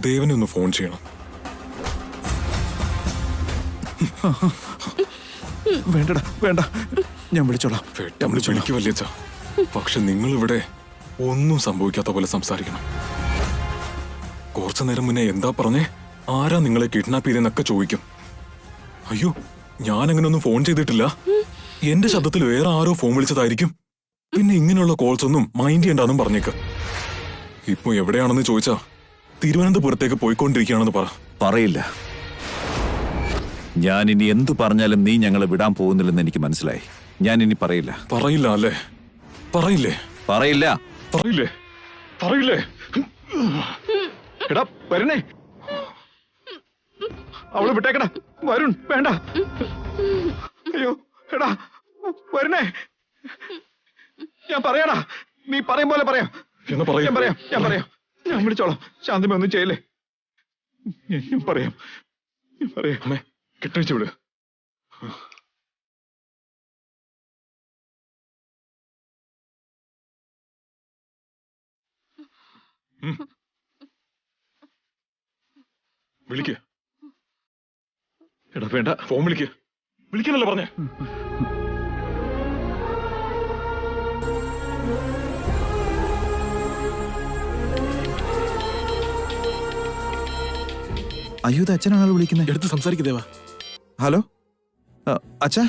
ദേവനെ ഒന്ന് ഫോൺ ചെയ്യണം. വേണ്ടടാ, വേണ്ട, ഞാൻ വിളിച്ചോളാം. വിളിക്കുവല്ലേ അച്ഛാ, പക്ഷെ നിങ്ങളിവിടെ ഒന്നും സംഭവിക്കാത്ത പോലെ സംസാരിക്കണം. കുറച്ചു നേരം മുന്നേ എന്താ പറഞ്ഞേ? ആരാ നിങ്ങളെ കിഡ്നാപ്പ് ചെയ്തെന്നൊക്കെ ചോദിക്കും. അയ്യോ, ഞാൻ അങ്ങനെ ഒന്നും ഫോൺ ചെയ്തിട്ടില്ല. എന്റെ ശബ്ദത്തിൽ വേറെ ആരോ ഫോൺ വിളിച്ചതായിരിക്കും. പിന്നെ ഇങ്ങനെയുള്ള കോൾസ് ഒന്നും മൈൻഡ് ചെയ്യണ്ടെന്നും പറഞ്ഞേക്ക്. ഇപ്പൊ എവിടെയാണെന്ന് ചോദിച്ചാ തിരുവനന്തപുരത്തേക്ക് പോയിക്കൊണ്ടിരിക്കുകയാണെന്ന് പറയില്ല. ഞാൻ ഇനി എന്തു പറഞ്ഞാലും നീ ഞങ്ങളെ വിടാൻ പോകുന്നില്ലെന്ന് എനിക്ക് മനസ്സിലായി. ഞാൻ ഇനി പറയില്ല. പറയില്ല അല്ലേ? പറയില്ലേ? പറയില്ല. പറയില്ലേ? പറയില്ലേ? എടാ വരുണേ, അവളെ വിട്ടേക്കടാ. വരുൺ വേണ്ട. അയ്യോ എടാ വരുണേ, ഞാൻ പറയാടാ. നീ പറയും പോലെ പറയാം. ഞാൻ പറയാം. ഞാൻ വിളിച്ചോളാം. ശാന്തമ ഒന്നും ചെയ്യല്ലേ. ഞാൻ പറയാം. അമ്മേ, കെട്ടഴിച്ചു വിട്. വിളിക്ക്. എടാ വേണ്ട, ഫോൺ വിളിക്ക്. വിളിക്കാനല്ലേ പറഞ്ഞേ? അയ്യോ, ഇത് അച്ഛനാണല്ലോ വിളിക്കുന്നത്. എടുത്ത് സംസാരിക്കുന്നേവാ. ഹലോ അച്ഛാ,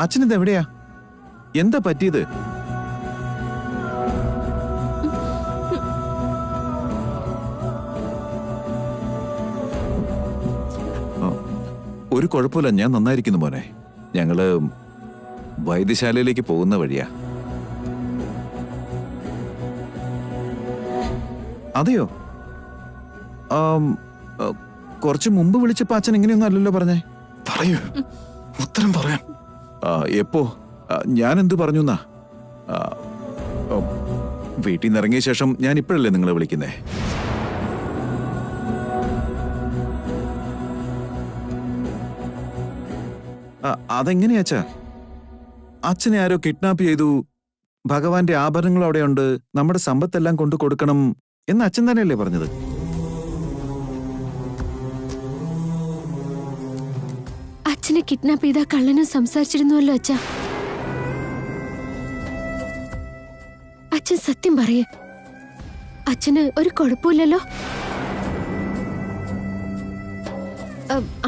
അച്ഛനിത് എവിടെയാ? എന്താ പറ്റിയത്? ഒരു കുഴപ്പമില്ല, ഞാൻ നന്നായിരിക്കുന്നു മോനെ. ഞങ്ങള് വൈദ്യശാലയിലേക്ക് പോകുന്ന വഴിയാ. അതെയോ? കുറച്ച് മുമ്പ് വിളിച്ചപ്പോ അച്ഛൻ ഇങ്ങനെയൊന്നും അല്ലല്ലോ പറഞ്ഞേ. പറയൂ, ഉത്തരം പറയാൻ. എപ്പോ? ഞാൻ എന്തു പറഞ്ഞു എന്നാ? വീട്ടിൽ നിന്ന് ഇറങ്ങിയ ശേഷം ഞാൻ ഇപ്പോഴല്ലേ നിങ്ങളെ വിളിക്കുന്നേ. അതെങ്ങനെയാച്ചാ? അച്ഛനെ ആരോ കിഡ്നാപ്പ് ചെയ്തു, ഭഗവാന്റെ ആഭരണങ്ങൾ അവിടെയുണ്ട്, നമ്മുടെ സമ്പത്തെല്ലാം കൊണ്ടു കൊടുക്കണം എന്ന് അച്ഛൻ തന്നെയല്ലേ പറഞ്ഞത്? അച്ഛനെ കിഡ്നാപ്പ് ചെയ്ത കള്ളനും സംസാരിച്ചിരുന്നുവല്ലോ അച്ഛാ. അച്ഛൻ സത്യം പറയേ, അച്ഛന് ഒരു കുഴപ്പമില്ലല്ലോ?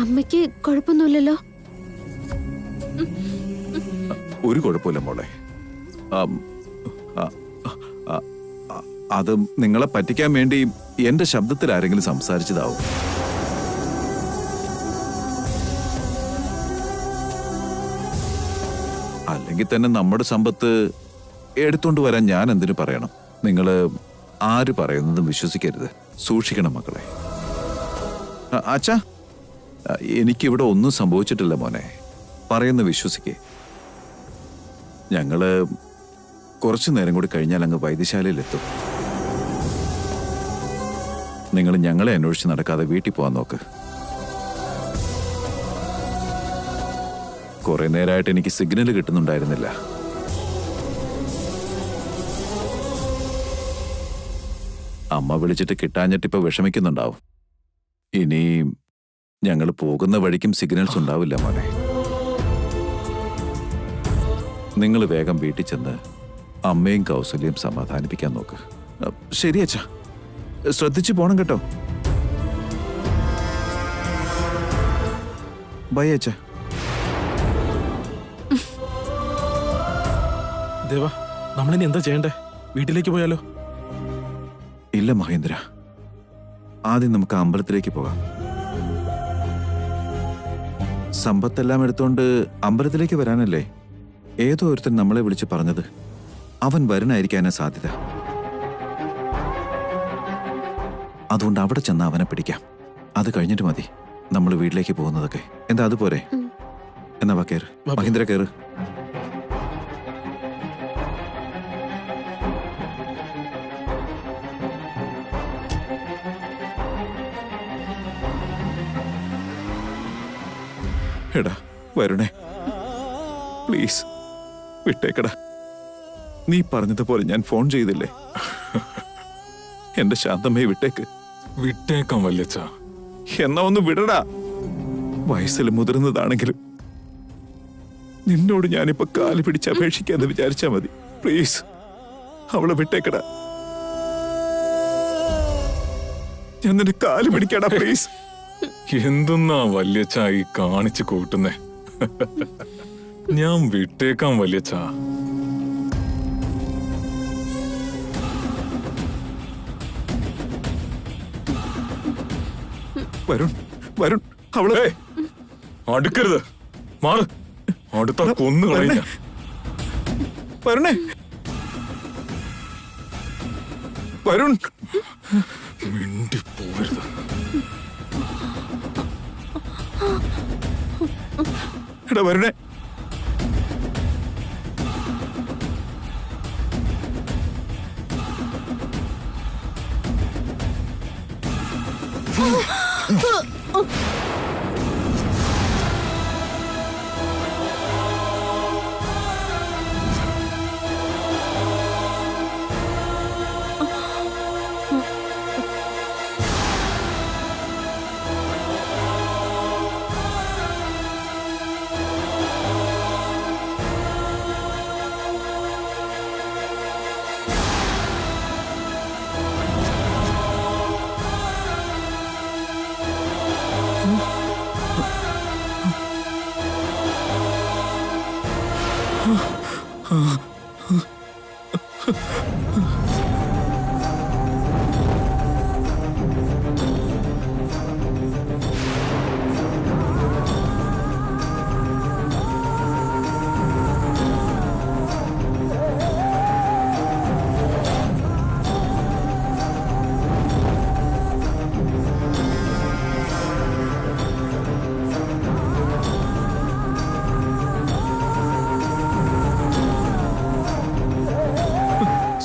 അമ്മയ്ക്ക് കുഴപ്പമൊന്നുമില്ലല്ലോ? ഒരു കുഴപ്പമില്ല മോളെ. അത് നിങ്ങളെ പറ്റിക്കാൻ വേണ്ടി എന്റെ ശബ്ദത്തിൽ ആരെങ്കിലും സംസാരിച്ചതാവും. അല്ലെങ്കിൽ തന്നെ നമ്മുടെ സമ്പത്ത് എടുത്തോണ്ട് വരാൻ ഞാൻ എന്തിനു പറയണം? നിങ്ങള് ആര് പറയുന്നതും വിശ്വസിക്കരുത്. സൂക്ഷിക്കണം മക്കളെ. അച്ഛാ, എനിക്കിവിടെ ഒന്നും സംഭവിച്ചിട്ടില്ല മോനെ. പറയുന്ന വിശ്വസിക്കേ. ഞങ്ങള് കുറച്ചു നേരം കൂടി കഴിഞ്ഞാൽ അങ്ങ് വൈദ്യശാലയിലെത്തും. നിങ്ങൾ ഞങ്ങളെ അന്വേഷിച്ച് നടക്കാതെ വീട്ടിൽ പോകാൻ നോക്ക്. കുറെ നേരമായിട്ട് എനിക്ക് സിഗ്നൽ കിട്ടുന്നുണ്ടായിരുന്നില്ല. അമ്മ വിളിച്ചിട്ട് കിട്ടാഞ്ഞിട്ടിപ്പോ വിഷമിക്കുന്നുണ്ടാവും. ഇനി ഞങ്ങൾ പോകുന്ന വഴിക്കും സിഗ്നൽസ് ഉണ്ടാവില്ല മോനെ. നിങ്ങൾ വേഗം വീട്ടിൽ ചെന്ന് അമ്മയും കൗസല്യം സമാധാനിപ്പിക്കാൻ നോക്ക്. ശരി അച്ഛാ, ശ്രദ്ധിച്ചു പോണം കേട്ടോ. ബൈ അച്ഛാ. ദേവ, നമ്മളിനി എന്താ ചെയ്യണ്ടേ? വീട്ടിലേക്ക് പോയാലോ? ഇല്ല മഹേന്ദ്ര, ആദ്യം നമുക്ക് അമ്പലത്തിലേക്ക് പോകാം. സമ്പത്തെല്ലാം എടുത്തോണ്ട് അമ്പലത്തിലേക്ക് വരാനല്ലേ ഏതോ ഒരുത്തൻ നമ്മളെ വിളിച്ച് പറഞ്ഞത്. അവൻ വരണായിരിക്കാനാ സാധ്യത. അതുകൊണ്ട് അവിടെ ചെന്ന് അവനെ പിടിക്കാം. അത് കഴിഞ്ഞിട്ട് മതി നമ്മൾ വീട്ടിലേക്ക് പോകുന്നതൊക്കെ. എന്താ അതുപോലെ? എന്നാ വാ, കേറ് മഹേന്ദ്ര, കേറ്. എടാ വരുണേ, പ്ലീസ് വിട്ടേക്കടാ. നീ പറഞ്ഞതുപോലെ ഞാൻ ഫോൺ ചെയ്തില്ലേ? എന്റെ ശാന്തമ്മയെ വിട്ടേക്ക്. വിട്ടേക്കാം വല്യച്ഛ. എന്നാ ഒന്ന് വിടടാ. വയസ്സിൽ മുതിർന്നതാണെങ്കിലും നിന്നോട് ഞാനിപ്പോ കാല് പിടിച്ച് അപേക്ഷിക്കാന്ന് വിചാരിച്ചാ മതി. പ്ലീസ് അവളെ വിട്ടേക്കടാ. ഞാൻ നിന്റെ കാല് പിടിക്കടാ പ്ലീസ്. എന്തെന്നാ വല്യച്ഛ ഈ കാണിച്ചു കൂട്ടുന്നേ? ഞാൻ വിട്ടേക്കാം വല്യച്ഛ. വരുൺ, വരുൺ, അവളെ അടുക്കരുത്, മാറ്. അടുത്ത കൊന്നു കളഞ്ഞ. വരുണേ, വരുൺ, മിണ്ടി പോകരുത്. എടാ വരുണേ.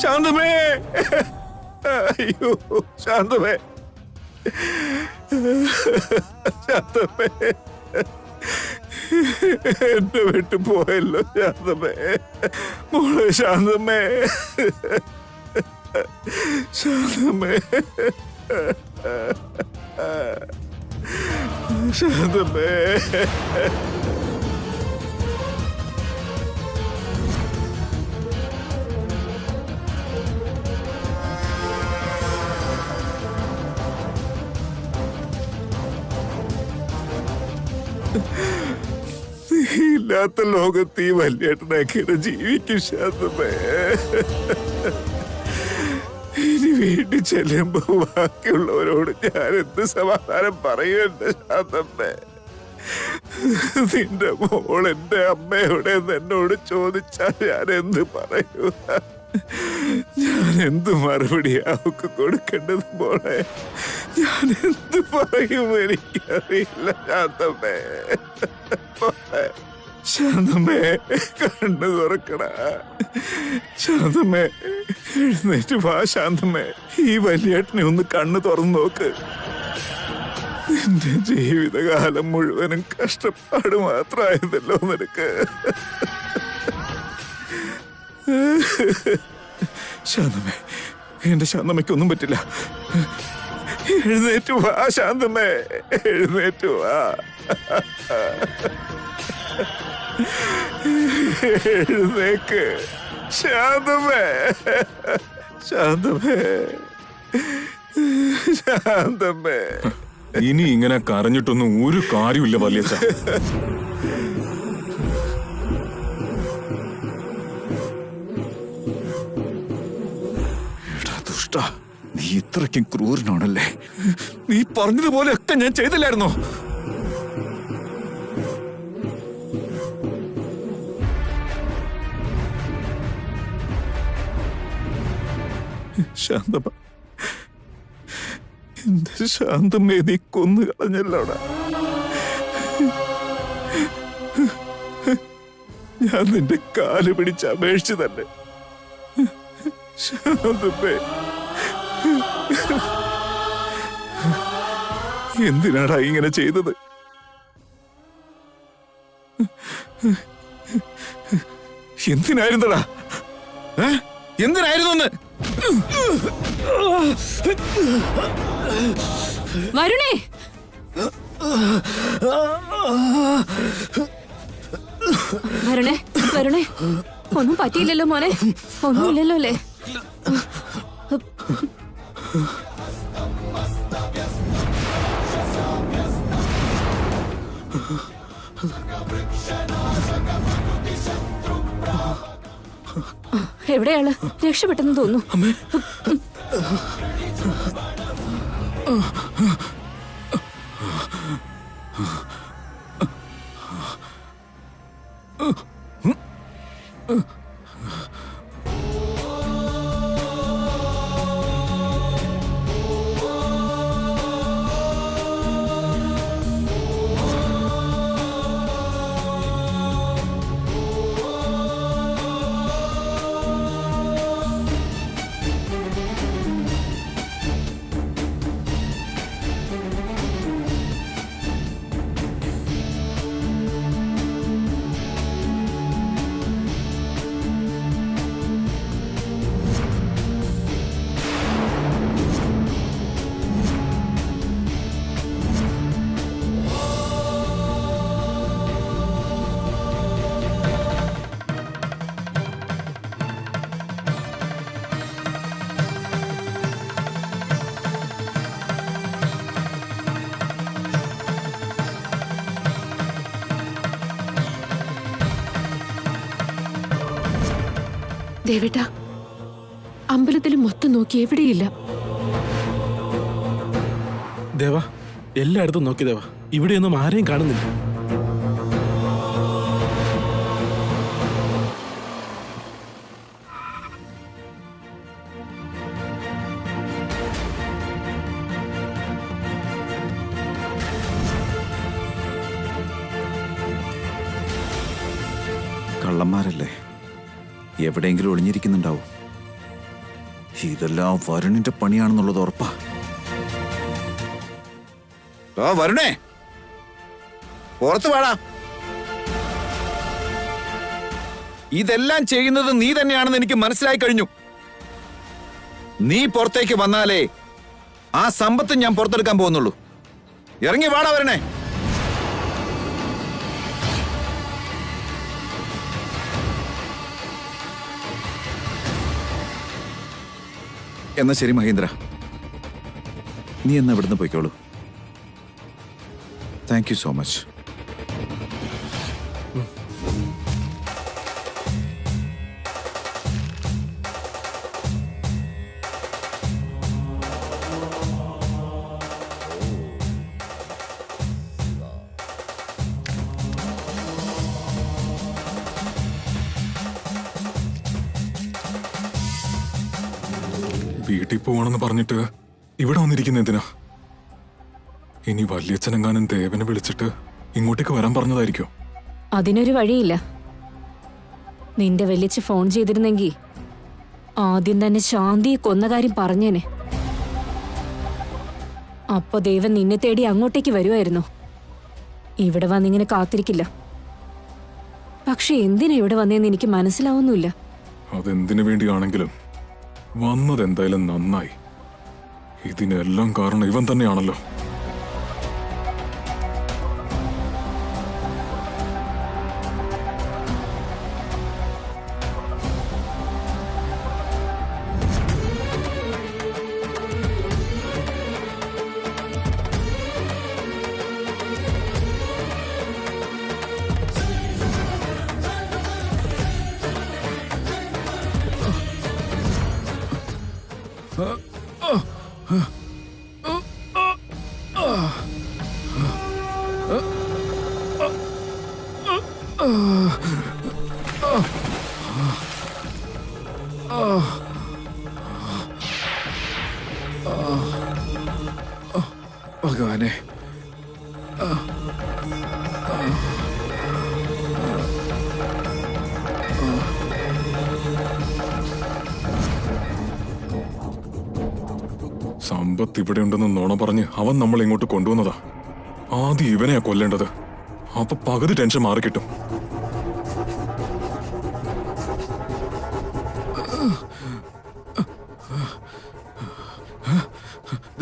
ശാന്തമേ, അയ്യോ ശാന്തമേ, ശാന്തമേ, എന്നെ വിട്ടു പോയല്ലോ ശാന്തമേ. മോളെ ശാന്തമേ, ശാന്തമേ, ശാന്തമേ. ഇല്ലാത്ത ലോകത്ത് ഈ വല്യേട്ടനാക്കിയ ജീവിക്കും ശാന്തമേ. ഇനി വീട്ടിൽ ചെല്ലുമ്പോ ബാക്കിയുള്ളവരോട് ഞാൻ എന്ത് സമാധാനം പറയുമെന്ന് ശാന്തമ്മേ. നിന്റെ മോൾ എന്റെ അമ്മയോടെ എന്നോട് ചോദിച്ചാൽ ഞാൻ എന്ത് പറയൂ? ഞാൻ എന്ത് മറുപടി അവക്ക് കൊടുക്കേണ്ടത് മോളെ? ഞാൻ എന്ത് പറയും എനിക്കറിയില്ല ശാന്തമ്മേ. ശാന്തമ്മേ, കണ്ണു തുറക്കണ ശാന്തമ്മേ. എഴുന്നേറ്റ് വാ ശാന്തമ്മേ. ഈ വല്യേട്ടനെ ഒന്ന് കണ്ണു തുറന്നു നോക്ക്. നിന്റെ ജീവിതകാലം മുഴുവനും കഷ്ടപ്പാട് മാത്രമായതല്ലോ നിനക്ക്. ശാന്തമ്മേ, എന്റെ ശാന്തമ്മയ്ക്കൊന്നും പറ്റില്ല. എഴുന്നേറ്റ് വാ ശാന്തമ്മേ, എഴുന്നേറ്റ് വാ. എഴുന്നേക്ക് ശാന്തമ്മേ, ശാന്തമ്മേ, ശാന്തമ്മേ. ഇനി ഇങ്ങനെ കരഞ്ഞിട്ടൊന്നും ഒരു കാര്യമില്ല വല്യച്ഛ. എടാ ദുഷ്ട, നീ ഇത്രയ്ക്കും ക്രൂരനാണല്ലേ? നീ പറഞ്ഞതുപോലെയൊക്കെ ഞാൻ ചെയ്തില്ലായിരുന്നോ? ശാന്തമ്മ, എന്റെ ശാന്തമ്മയെ നീ കൊന്നു കളഞ്ഞല്ലോടാ. ഞാൻ നിന്റെ കാല് പിടിച്ച് അപേക്ഷിച്ചു തന്നെ. ശാന്തമ്മേ, എന്തിനാടാ ഇങ്ങനെ ചെയ്തത്? എന്തിനായിരുന്നടാ? എന്തിനായിരുന്നു? വരുണേ, വരണേ, വരണേ. ഒന്നും പറ്റിയില്ലല്ലോ മോനെ, ഒന്നുമില്ലല്ലോ അല്ലേ? എവിടെയാള്? രക്ഷപ്പെട്ടെന്ന് തോന്നുന്നു. ദേവേട്ടാ, അമ്പലത്തിൽ മൊത്തം നോക്കി എവിടെയില്ല. ദേവ, എല്ലായിടത്തും നോക്കി ദേവ, ഇവിടെയൊന്നും ആരെയും കാണുന്നില്ല. കള്ളന്മാരല്ലേ, എവിടെയെങ്കിലും ഒളിഞ്ഞിരിക്കുന്നുണ്ടാവും. ഇതെല്ലാം വരുണിന്റെ പണിയാണെന്നുള്ളത് ഉറപ്പാ. വരുണേ, പുറത്തു വാടാ. ഇതെല്ലാം ചെയ്യുന്നത് നീ തന്നെയാണെന്ന് എനിക്ക് മനസ്സിലായി കഴിഞ്ഞു. നീ പുറത്തേക്ക് വന്നാലേ ആ സമ്പത്ത് ഞാൻ പുറത്തെടുക്കാൻ പോകുന്നുള്ളൂ. ഇറങ്ങി വാടാ വരണേ. എന്നാ ശരി മഹേന്ദ്ര, നീ എന്നാ ഇവിടുന്ന് പോയിക്കോളൂ. Thank you so much. വീട്ടിൽ പോവാണെന്ന് പറഞ്ഞിട്ട് ഇവിടെ വന്നിരിക്കുന്ന എന്തിനാ? ഇനി വല്യച്ഛനെങ്ങാനും ദേവനെ വിളിച്ചിട്ട് ഇങ്ങോട്ടേക്ക് വരാൻ പറഞ്ഞതായിരിക്കോ? അതിനൊരു വഴിയില്ല. നിന്റെ വലിയച്ഛ ഫോൺ ചെയ്തിരുന്നെങ്കിൽ ആദ്യം തന്നെ ശാന്തിയെ കൊന്ന കാര്യം പറഞ്ഞേനെ. അപ്പൊ ദേവൻ നിന്നെ തേടി അങ്ങോട്ടേക്ക് വരുമായിരുന്നു. ഇവിടെ വന്നിങ്ങനെ കാത്തിരിക്കില്ല. പക്ഷെ എന്തിനാ ഇവിടെ വന്നേന്ന് എനിക്ക് മനസ്സിലാവുന്നില്ല. അതെന്തിനു വേണ്ടിയാണെങ്കിലും വന്നത് എന്തായാലും നന്നായി. ഇതിനെല്ലാം കാരണം ഇവൻ തന്നെയാണല്ലോ. ഭഗവാനെ, സമ്പത്ത് ഇവിടെ ഉണ്ടെന്ന് നുണ പറഞ്ഞ് അവൻ നമ്മൾ ഇങ്ങോട്ട് കൊണ്ടുവന്നതാ. ആദ്യം ഇവനെയാ കൊല്ലേണ്ടത്. അപ്പൊ പകുതി ടെൻഷൻ മാറിക്കിട്ടും.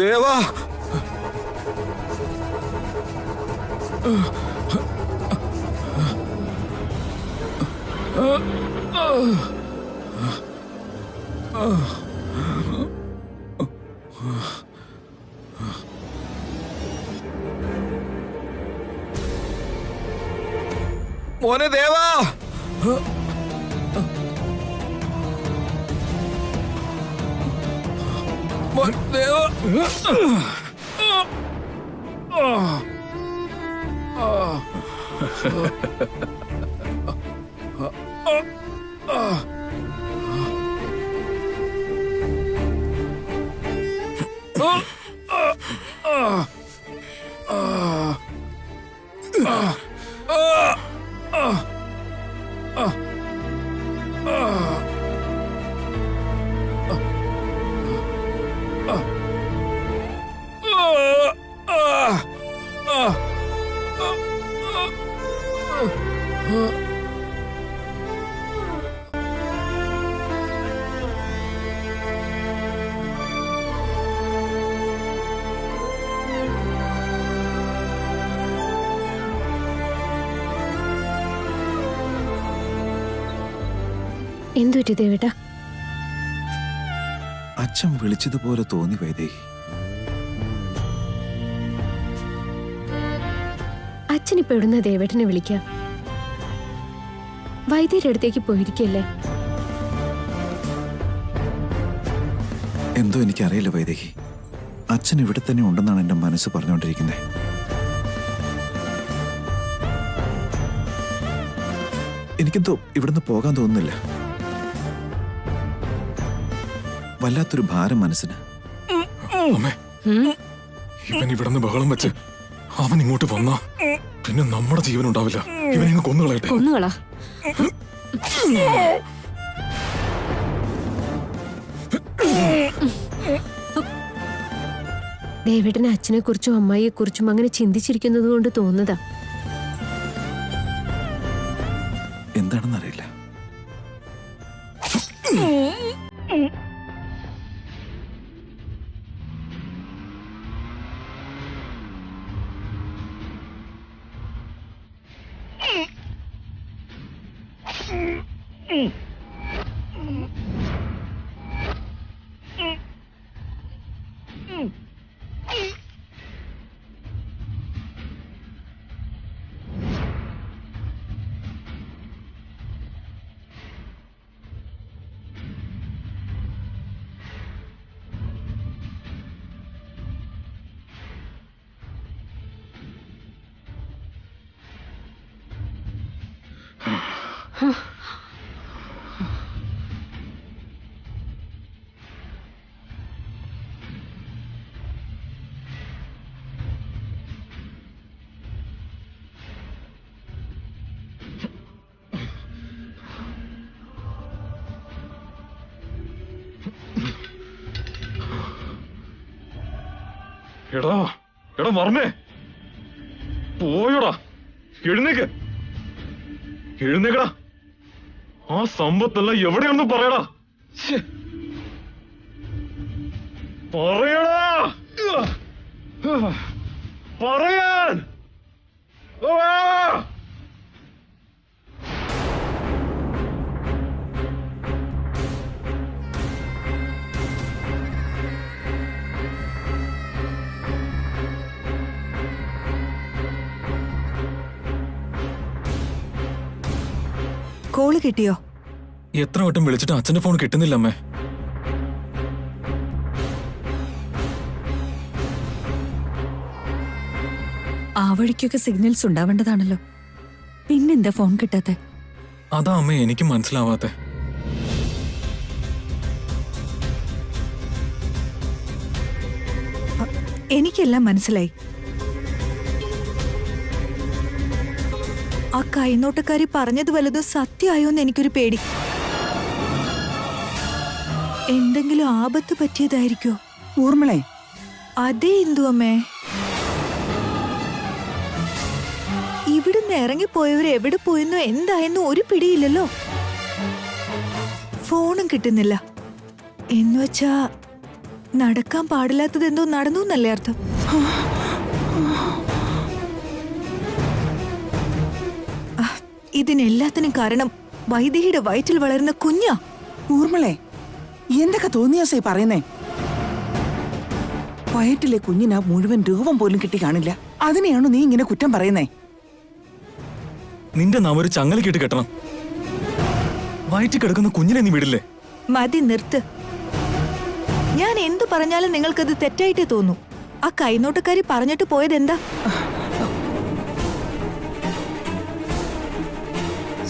ദേവാ മോനെ ദേവാ ദേവാ എന്തുപറ്റി ദേവേട്ടാ? അച്ഛൻ വിളിച്ചതുപോലെ തോന്നി വൈദേഹി. അച്ഛനിപ്പോ എവിടുന്ന ദേവേട്ടനെ വിളിക്ക? വൈദ്യരുടെ അടുത്തേക്ക് പോയിരിക്കല്ലേ? എന്തോ എനിക്കറിയില്ല വൈദേഹി. അച്ഛൻ ഇവിടെ തന്നെ ഉണ്ടെന്നാണ് എന്റെ മനസ്സ് പറഞ്ഞുകൊണ്ടിരിക്കുന്നത്. എനിക്കെന്തോ ഇവിടുന്ന് പോകാൻ തോന്നുന്നില്ല. വല്ലാത്തൊരു ഭാരം മനസ്സിന്. അമ്മേ, ഇവൻ ഇവിടുന്ന് ബഹളം വെച്ച് അവൻ ഇങ്ങോട്ട് വന്നാ പിന്നെ നമ്മുടെ ജീവൻ ഉണ്ടാവില്ല. ഇവനെ കൊന്നുകളയട്ടെ. കൊന്നുകളാ? ദേവേട്ടന് അച്ഛനെ കുറിച്ചും അമ്മായിയെ കുറിച്ചും അങ്ങനെ ചിന്തിച്ചിരിക്കുന്നത് കൊണ്ട് തോന്നുന്നതാ. എന്താണെന്നറിയില്ല. എടാ എടാ മറന്നേ പോയോടാ. എഴുന്നേക്ക്, എഴുന്നേക്കടാ. ആ സമ്പത്തെല്ലാം എവിടെയാണെന്ന് പറയടാ. പറയടാ, പറയാൻ. കോള് കിട്ടിയോ? എത്ര വട്ടം വിളിച്ചിട്ട് അച്ഛന്റെ ഫോൺ കിട്ടുന്നില്ല അമ്മേ. ആ വഴിക്കൊക്കെ സിഗ്നൽസ് ഉണ്ടാവേണ്ടതാണല്ലോ, പിന്നെന്താ ഫോൺ കിട്ടാത്തെ? അതാ അമ്മേ എനിക്ക് മനസ്സിലാവാത്തെ. എനിക്കെല്ലാം മനസ്സിലായി. ആ കൈനോട്ടക്കാരി പറഞ്ഞത് വല്ലതും സത്യമായോന്ന് എനിക്കൊരു പേടി. എന്തെങ്കിലും ആപത്ത് പറ്റിയതായിരിക്കോ? ഊർമിളെ, അതേ ഇന്ദു അമ്മേ. ഇവിടുന്ന് ഇറങ്ങിപ്പോയവർ എവിടെ പോയെന്നോ എന്തായെന്നോ ഒരു പിടിയില്ലല്ലോ. ഫോണും കിട്ടുന്നില്ല. എന്നുവച്ചാ നടക്കാൻ പാടില്ലാത്തത് എന്തോ നടന്നു എന്നല്ലേ അർത്ഥം? ഇതിനെല്ലാത്തിനും കാരണം വൈദേഹിയുടെ വയറ്റിൽ വളരുന്ന കുഞ്ഞാ. ഊർമിളെ, എന്തൊക്കെ തോന്നിയാസേ പറയുന്നേ? വയറ്റിലെ കുഞ്ഞിന് മുഴുവൻ രൂപം പോലും കിട്ടി കാണില്ല. അതിനെയാണോ നീ ഇങ്ങനെ കുറ്റം പറയുന്നേ? നിന്റെ നാം ഒരു ചങ്ങല കേട്ട് കെട്ടണം. വയറ്റിൽ കിടക്കുന്ന കുഞ്ഞിനെ നീ വിടില്ലേ? മതി, നിർത്ത്. ഞാൻ എന്തു പറഞ്ഞാലും നിങ്ങൾക്കത് തെറ്റായിട്ടേ തോന്നൂ. ആ കൈനോട്ടക്കാരി പറഞ്ഞിട്ട് പോയതെന്താ?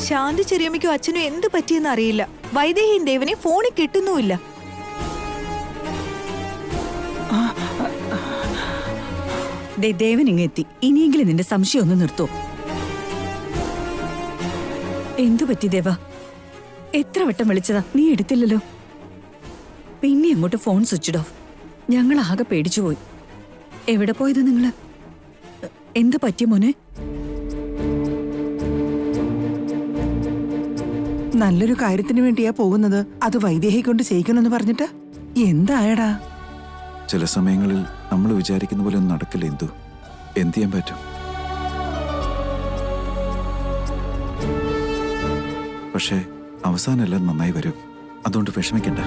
ശാന്തി ചെറിയമ്മയ്ക്കും അച്ഛനും എന്ത് പറ്റിയെന്ന് അറിയില്ല. വൈദേഹിയും ദേവനെ ഫോണിൽ കിട്ടുന്നുമില്ല. ദേവൻ ഇങ്ങെത്തി. ഇനിയെങ്കിലും നിന്റെ സംശയം ഒന്ന് നിർത്തോ. എന്തു പറ്റി ദേവ? എത്ര വട്ടം വിളിച്ചതാ, നീ എടുത്തില്ലല്ലോ. പിന്നെ അങ്ങോട്ട് ഫോൺ സ്വിച്ച് ഓഫ്. ഞങ്ങൾ ആകെ പേടിച്ചുപോയി. എവിടെ പോയത് നിങ്ങള്? എന്ത് പറ്റിയ മോനെ? നല്ലൊരു കാര്യത്തിന് വേണ്ടിയാ പോകുന്നത്. അത് വൈദേഹി കൊണ്ട് ചെയ്യിക്കണമെന്ന് പറഞ്ഞിട്ട് എന്തായടാ? ചില സമയങ്ങളിൽ നമ്മൾ വിചാരിക്കുന്ന പോലെ ഒന്നും നടക്കില്ല. എന്ത് ചെയ്യാൻ പറ്റും? പക്ഷേ അവസാനം എല്ലാം നന്നായി വരും. അതുകൊണ്ട് വിഷമിക്കണ്ട.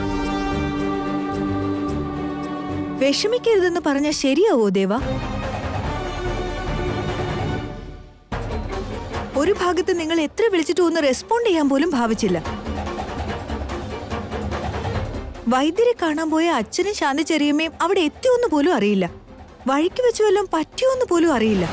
വിഷമിക്കരുതെന്ന് പറഞ്ഞാൽ ശരിയാവോ ദേവ? ഒരു ഭാഗത്ത് നിങ്ങൾ എത്ര വിളിച്ചിട്ട് ഒന്ന് റെസ്പോണ്ട് ചെയ്യാൻ പോലും ഭാവിച്ചില്ല. വൈദ്യരെ കാണാൻ പോയ അച്ഛനും ശാന്തി ചെറിയമ്മയും അവിടെ എത്തിയോന്ന് പോലും അറിയില്ല. വഴിക്ക് വെച്ച് വല്ലതും പറ്റിയോന്ന് പോലും അറിയില്ല.